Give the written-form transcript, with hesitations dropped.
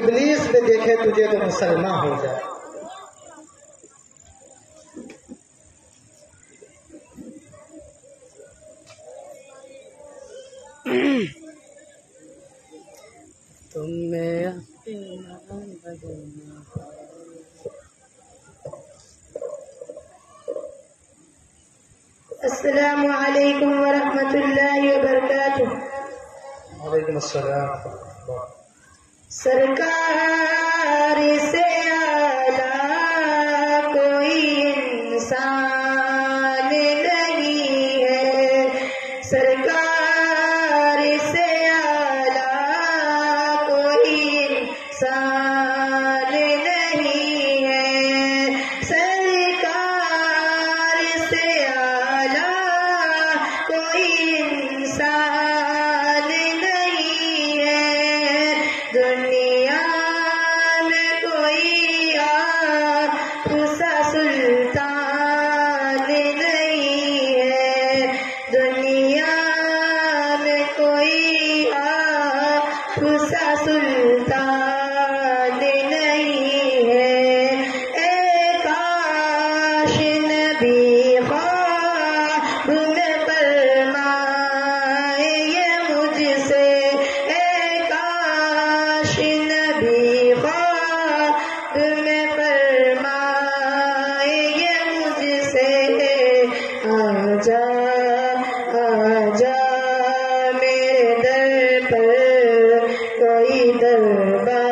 ابلیس نے دیکھے تجھے تو مسلمان ہو جائے. تم میں السلام علیکم ورحمۃ اللہ وبرکاتہ. وعلیکم السلام. سرکار سے اعلیٰ کوئی انسان نہیں ہے. سرکار سے اعلیٰ کوئی انسان نہیں ہے. سرکار سے اعلیٰ کوئی انسان نہیں ہے. دنیا میں کوئی آفسا سلطان نہیں ہے. دنیا میں کوئی آفسا سلطان نہیں ہے. اے کاش نبی خواب میں فرمائے یہ مجھ سے. اے کاش نبی خواب میں فرمائے یہ مجھ سے. آجا آجا میرے در پر کوئی دربار